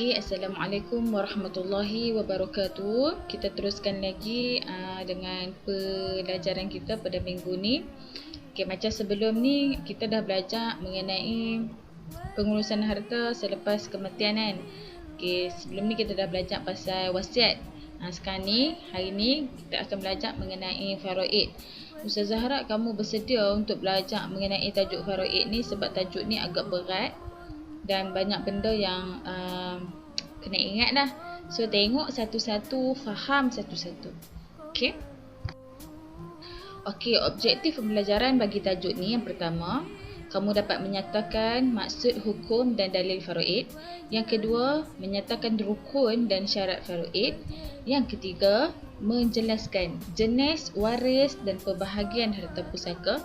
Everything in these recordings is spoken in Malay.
Okey, Assalamualaikum warahmatullahi wabarakatuh. Kita teruskan lagi dengan pelajaran kita pada minggu ni. Okey, macam sebelum ni kita dah belajar mengenai pengurusan harta selepas kematian kan. Okey, sebelum ni kita dah belajar pasal wasiat. Sekarang ni, hari ni kita akan belajar mengenai faraid. Ustazah harap kamu bersedia untuk belajar mengenai tajuk faraid ni sebab tajuk ni agak berat dan banyak benda yang kena ingat dah. So tengok satu-satu, faham satu-satu. Okey. Okey, objektif pembelajaran bagi tajuk ni yang pertama, kamu dapat menyatakan maksud hukum dan dalil faraid. Yang kedua, menyatakan rukun dan syarat faraid. Yang ketiga, menjelaskan jenis, waris dan pembahagian harta pusaka.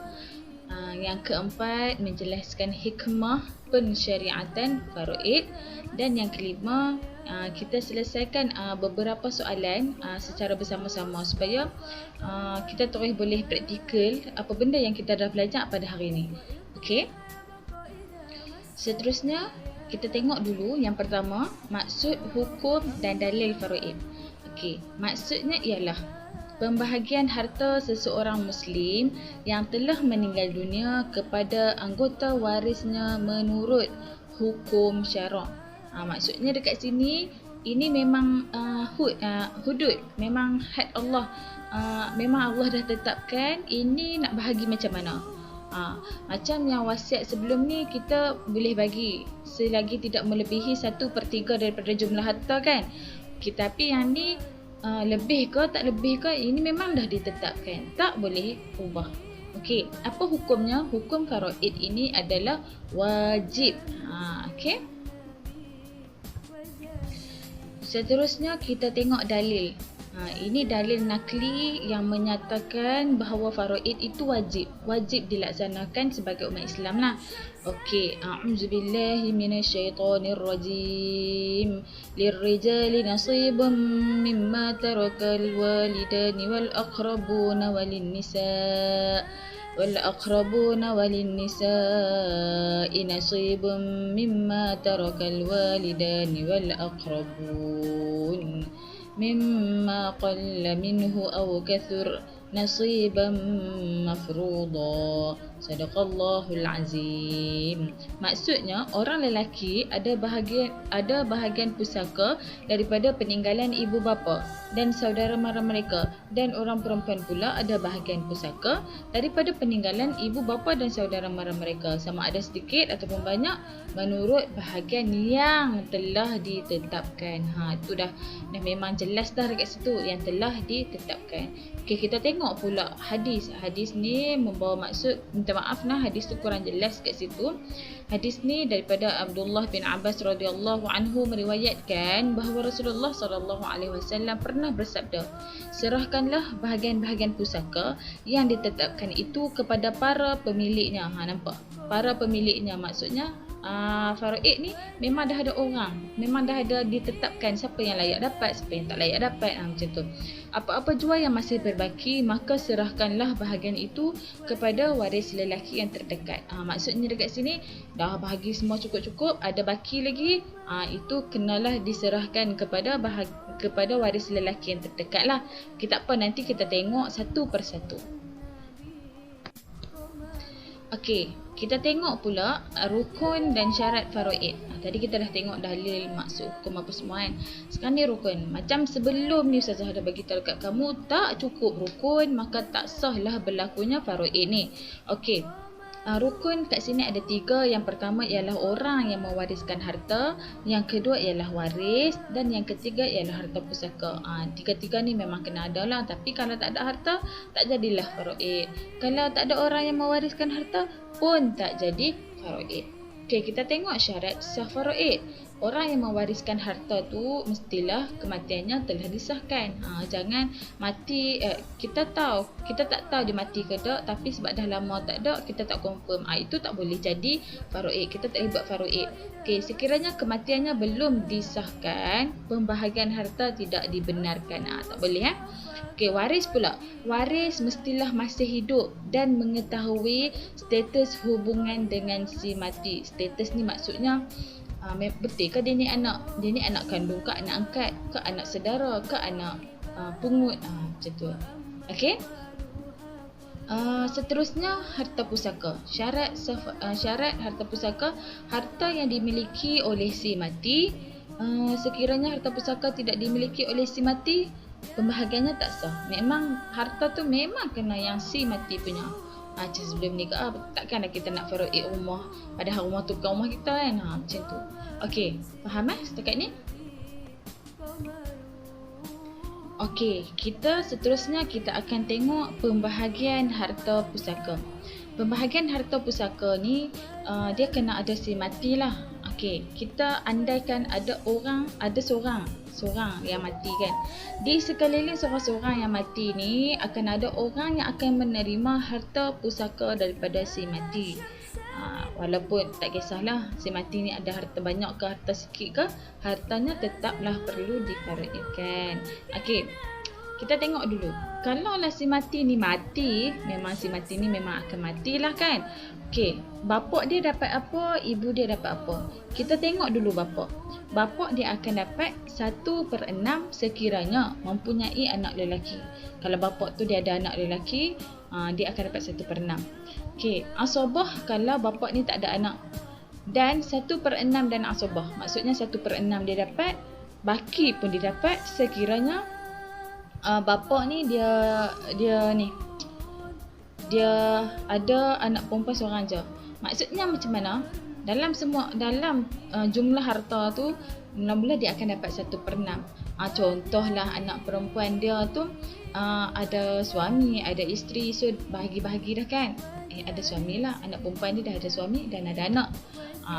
Yang keempat, menjelaskan hikmah pensyariatan faraid. Dan yang kelima, kita selesaikan beberapa soalan secara bersama-sama supaya kita terus boleh praktikal apa benda yang kita dah belajar pada hari ini. Okey. Seterusnya, kita tengok dulu yang pertama, maksud hukum dan dalil faraid. Okey, maksudnya ialah pembahagian harta seseorang Muslim yang telah meninggal dunia kepada anggota warisnya menurut hukum syarak. Maksudnya dekat sini, ini memang hudud, memang had Allah. Memang Allah dah tetapkan ini nak bahagi macam mana. Macam yang wasiat sebelum ni kita boleh bagi selagi tidak melebihi 1/3 daripada jumlah harta kan. Tapi yang ni lebih ke tak lebih ke, ini memang dah ditetapkan, tak boleh ubah. Okey, apa hukumnya? Hukum faraid ini adalah wajib. Okey. Seterusnya kita tengok dalil. Ini dalil nakli yang menyatakan bahawa faraid itu wajib dilaksanakan sebagai umat Islam lah. Okey, a'udzubillahi minasyaitonirrajim. Lirrijali nasibun mimma tarakal walidani wal aqrabuna walin nisa. والأقربون وللنساء نصيب مما ترك الوالدان والأقربون مما قل منه أو كثر نصيبا مفروضا. Sadaqallahul Azim. Maksudnya orang lelaki ada bahagian pusaka daripada peninggalan ibu bapa dan saudara mara mereka, dan orang perempuan pula ada bahagian pusaka daripada peninggalan ibu bapa dan saudara mara mereka, sama ada sedikit ataupun banyak menurut bahagian yang telah ditetapkan. Itu dah memang jelas dah dekat situ yang telah ditetapkan. Okey, kita tengok pula hadis. Hadis ni membawa maksud, minta maaf nah, hadis tu kurang jelas kat situ. Hadis ni daripada Abdullah bin Abbas radhiyallahu anhu meriwayatkan bahawa Rasulullah sallallahu alaihi wasallam pernah bersabda, serahkanlah bahagian-bahagian pusaka yang ditetapkan itu kepada para pemiliknya. Nampak? Para pemiliknya maksudnya faraid ni memang dah ada orang, memang dah ada ditetapkan siapa yang layak dapat, siapa yang tak layak dapat, macam tu. Apa-apa jua yang masih berbaki, maka serahkanlah bahagian itu kepada waris lelaki yang terdekat. Maksudnya dekat sini dah bahagi semua cukup-cukup, ada baki lagi, itu kenalah diserahkan kepada waris lelaki yang terdekat lah. Tak apa, nanti kita tengok satu persatu. Okey, kita tengok pula rukun dan syarat faraid. Tadi kita dah tengok dalil, maksud hukum apa semua kan. Sekarang ni rukun. Macam sebelum ni Ustazah dah bagi tahu kat kamu, tak cukup rukun maka tak sahlah berlakunya faraid ni. Okey. Rukun kat sini ada 3. Yang pertama ialah orang yang mewariskan harta, yang kedua ialah waris, dan yang ketiga ialah harta pusaka. 3 ni memang kena ada lah. Tapi kalau tak ada harta, tak jadilah faraid. Kalau tak ada orang yang mewariskan harta pun tak jadi faraid. Okey, kita tengok syarat sah faraid. Orang yang mewariskan harta tu mestilah kematiannya telah disahkan. Jangan mati, kita tak tahu dia mati ke tak, tapi sebab dah lama tak ada, kita tak confirm. Itu tak boleh jadi faraid. Kita tak boleh buat faraid. Okey, sekiranya kematiannya belum disahkan, pembahagian harta tidak dibenarkan. Tak boleh. Okey, waris pula. Waris mestilah masih hidup dan mengetahui status hubungan dengan si mati. Status ni maksudnya betul ke dia ni anak kandung ke anak angkat ke anak saudara ke anak pungut, macam tu. Okey. Seterusnya harta pusaka. Syarat harta pusaka, harta yang dimiliki oleh si mati. Sekiranya harta pusaka tidak dimiliki oleh si mati, pembahagiannya tak sah. Memang harta tu memang kena yang si mati punya. Macam sebelum ni ke, takkanlah kita nak faraid rumah padahal rumah tu bukan rumah kita kan. Macam tu. Okey, faham setakat ni? Okey, seterusnya kita akan tengok pembahagian harta pusaka. Pembahagian harta pusaka ni dia kena ada si mati lah. Okey, kita andaikan ada seorang yang mati kan. Di sekeliling seorang yang mati ni akan ada orang yang akan menerima harta pusaka daripada si mati. Walaupun tak kisahlah si mati ni ada harta banyak ke harta sikit ke, hartanya tetaplah perlu difaraidkan. Okey, kita tengok dulu. Kalau lah si mati ni mati, memang si mati ni memang akan matilah kan. Okey, bapak dia dapat apa, ibu dia dapat apa. Kita tengok dulu bapak. Bapak dia akan dapat 1/6 sekiranya mempunyai anak lelaki. Kalau bapak tu dia ada anak lelaki, dia akan dapat 1/6. Okey, asabah kalau bapak ni tak ada anak. Dan 1/6 dan asabah. Maksudnya 1/6 dia dapat, baki pun dia dapat sekiranya bapak ni dia ada anak perempuan seorang je. Maksudnya macam mana? Dalam jumlah harta tu, mula-mula dia akan dapat 1/6. Contohlah anak perempuan dia tu ada suami, ada isteri, so bahagi-bahagi dah kan. Ada suami lah, anak perempuan dia dah ada suami dan ada anak.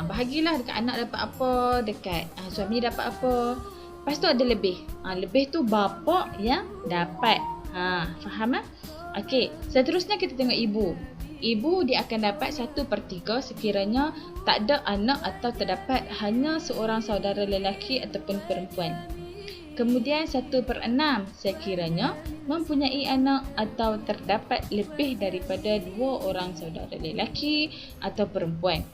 Bahagilah dekat anak dapat apa, dekat suami dapat apa. Lepas tu ada lebih. Lebih tu bapak yang dapat. Faham? Okey, seterusnya kita tengok ibu. Ibu dia akan dapat 1/3 sekiranya tak ada anak atau terdapat hanya seorang saudara lelaki ataupun perempuan. Kemudian 1/6 sekiranya mempunyai anak atau terdapat lebih daripada 2 orang saudara lelaki atau perempuan.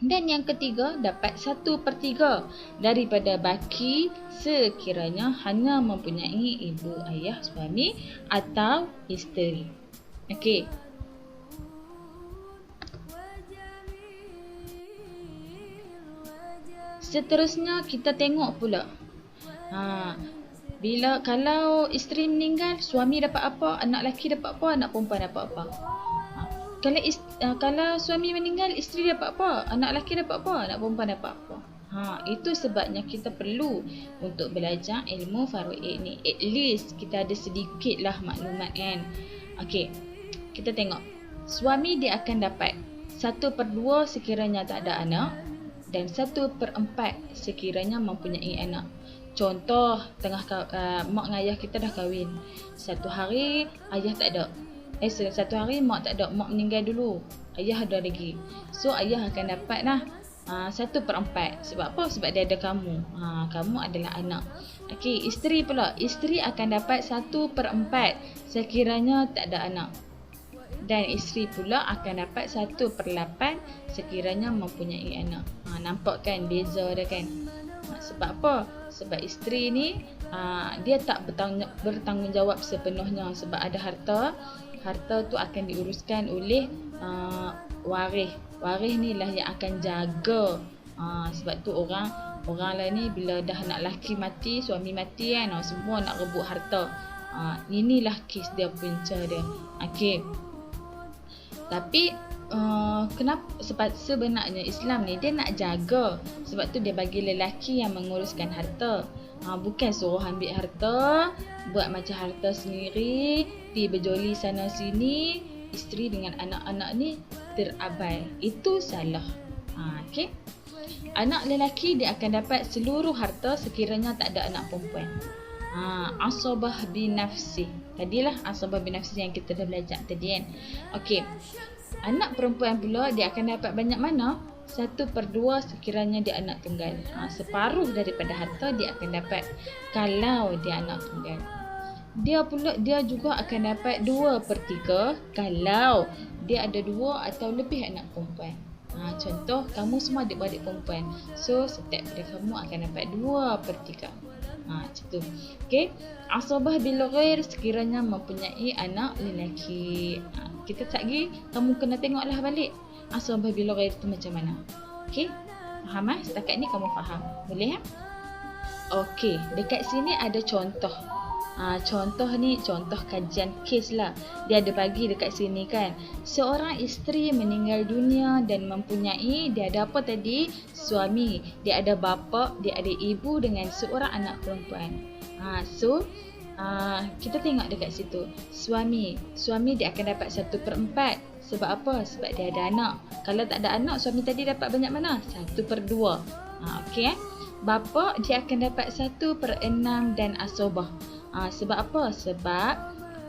Dan yang ketiga dapat 1/3 daripada baki sekiranya hanya mempunyai ibu, ayah, suami atau isteri. Okey. Seterusnya kita tengok pula. Kalau isteri meninggal, suami dapat apa, anak lelaki dapat apa, anak perempuan dapat apa. Kalau suami meninggal, isteri dapat apa, anak lelaki dapat apa, anak perempuan dapat apa. Itu sebabnya kita perlu untuk belajar ilmu faraid ni. At least kita ada sedikit lah maklumat kan. Okey, kita tengok. Suami dia akan dapat 1/2 sekiranya tak ada anak dan 1/4 sekiranya mempunyai anak. Contoh, mak dengan ayah kita dah kahwin. Satu hari ayah tak ada. Satu hari mak tak ada, mak meninggal dulu. Ayah ada lagi. So ayah akan dapat lah 1/4. Sebab apa? Sebab dia ada kamu. Kamu adalah anak. Okey, isteri pula. Isteri akan dapat 1/4 sekiranya tak ada anak. Dan isteri pula akan dapat 1/8 sekiranya mempunyai anak. Nampak kan beza dia kan? Sebab apa? Sebab isteri ni dia tak bertanggungjawab sepenuhnya sebab ada harta. Harta tu akan diuruskan oleh waris. Waris ni lah yang akan jaga. Sebab tu orang lain ni bila dah anak lelaki mati, suami mati kan, semua nak rebut harta. Inilah kes dia, punca dia. Okey. Tapi kenapa? Sebab sebenarnya Islam ni dia nak jaga. Sebab tu dia bagi lelaki yang menguruskan harta. Bukan suruh ambil harta, buat macam harta sendiri, pergi berjoli sana sini, isteri dengan anak-anak ni terabai. Itu salah. Okey. Anak lelaki dia akan dapat seluruh harta sekiranya tak ada anak perempuan. Asabah binafsi. Tadilah asabah binafsi yang kita dah belajar tadi kan. Okey. Anak perempuan pula dia akan dapat banyak mana? 1/2 sekiranya dia anak tunggal. Separuh daripada harta dia akan dapat kalau dia anak tunggal. Dia juga akan dapat 2/3 kalau dia ada 2 atau lebih anak perempuan. Contoh, kamu semua adik-beradik perempuan. So, setiap pada kamu akan dapat 2/3. Macam tu. Okey. Asabah bil ghair sekiranya mempunyai anak lelaki. Kita tak lagi, kamu kena tengoklah balik. Asabah bil ghair tu macam mana. Okey. Faham Setakat ni kamu faham. Boleh Okey, dekat sini ada contoh. Contoh ni, contoh kajian kes lah. Dia ada bagi dekat sini kan. Seorang isteri meninggal dunia dan mempunyai, dia ada apa tadi? Suami. Dia ada bapa, dia ada ibu dengan seorang anak perempuan. Kita tengok dekat situ. Suami dia akan dapat 1/4. Sebab apa? Sebab dia ada anak. Kalau tak ada anak, suami tadi dapat banyak mana? 1/2. Okey Bapa dia akan dapat 1/6 dan asabah. Sebab apa? Sebab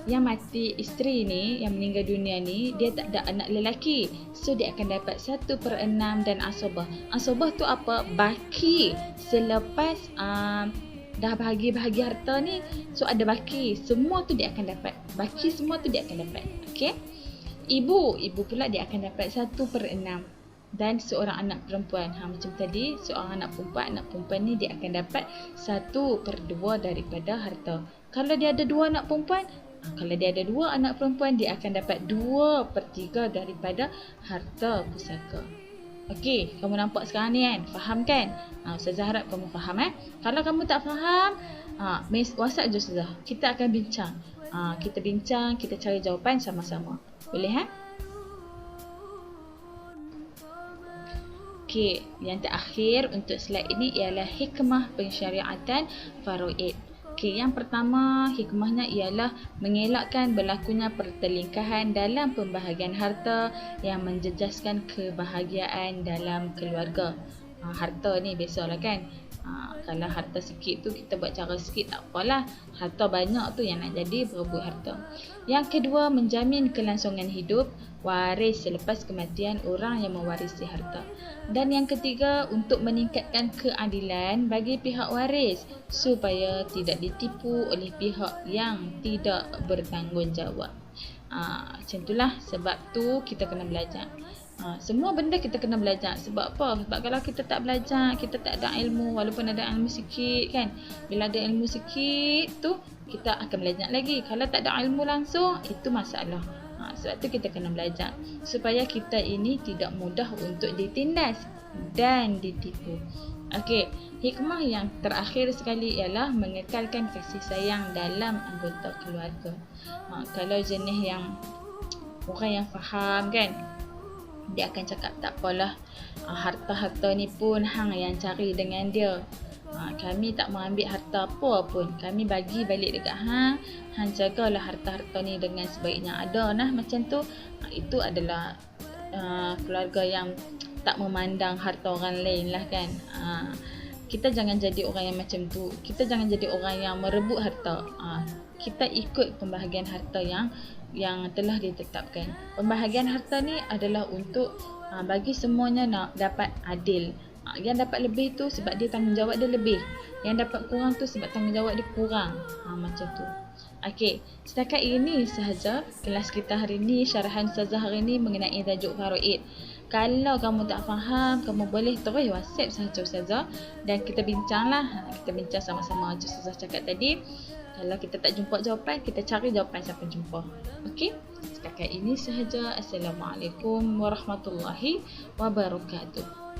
yang mati isteri ni, yang meninggal dunia ni, dia tak ada anak lelaki. So dia akan dapat 1/6 dan asabah. Asabah tu apa? Baki. Selepas dah bahagi harta ni, so ada baki. Semua tu dia akan dapat. Baki semua tu dia akan dapat. Okey. Ibu pula dia akan dapat 1/6 dan seorang anak perempuan. Macam tadi, seorang anak perempuan ni dia akan dapat 1/2 daripada harta. Kalau dia ada 2 anak perempuan, dia akan dapat 2/3 daripada harta pusaka. Okey, kamu nampak sekarang ni kan? Faham kan? Ustazah harap kamu faham Kalau kamu tak faham, WhatsApp je Ustazah. Kita akan bincang. Kita cari jawapan sama-sama. Boleh Okey, yang terakhir untuk slide ini ialah hikmah pensyariatan faraid. Okey, yang pertama hikmahnya ialah mengelakkan berlakunya pertelingkahan dalam pembahagian harta yang menjejaskan kebahagiaan dalam keluarga. Harta ni biasalah kan. Kalau harta sikit tu kita buat cara sikit tak apalah. Harta banyak tu yang nak jadi berebut harta. Yang kedua, menjamin kelangsungan hidup waris selepas kematian orang yang mewarisi harta. Dan yang ketiga, untuk meningkatkan keadilan bagi pihak waris supaya tidak ditipu oleh pihak yang tidak bertanggungjawab. Macam itulah, sebab tu kita kena belajar. Semua benda kita kena belajar. Sebab apa? Sebab kalau kita tak belajar, kita tak ada ilmu, walaupun ada ilmu sikit kan, bila ada ilmu sikit tu kita akan belajar lagi. Kalau tak ada ilmu langsung, itu masalah. Sebab tu kita kena belajar supaya kita ini tidak mudah untuk ditindas dan ditipu. Okey, hikmah yang terakhir sekali ialah mengekalkan kasih sayang dalam anggota keluarga. Kalau jenis yang orang yang faham kan, dia akan cakap tak apalah, harta-harta ni pun hang yang cari dengan dia. Kami tak mau ambil harta apa pun, kami bagi balik dekat hang. Hang jagalah harta-harta ni dengan sebaiknya. Ada macam tu. Itu adalah keluarga yang tak memandang harta orang lain lah kan. Kita jangan jadi orang yang macam tu. Kita jangan jadi orang yang merebut harta. Kita ikut pembahagian harta yang telah ditetapkan. Pembahagian harta ni adalah untuk bagi semuanya nak dapat adil. Yang dapat lebih tu sebab dia tanggungjawab dia lebih. Yang dapat kurang tu sebab tanggungjawab dia kurang. Macam tu. Okey, setakat ini sahaja kelas kita hari ni, syarahan Ustazah hari ni mengenai tajuk faraid. Kalau kamu tak faham, kamu boleh terus WhatsApp sahaja Ustazah dan kita bincanglah. Kita bincang sama-sama macam Ustazah cakap tadi. Kalau kita tak jumpa jawapan, kita cari jawapan sampai jumpa. Okey, setakat ini sahaja. Assalamualaikum warahmatullahi wabarakatuh.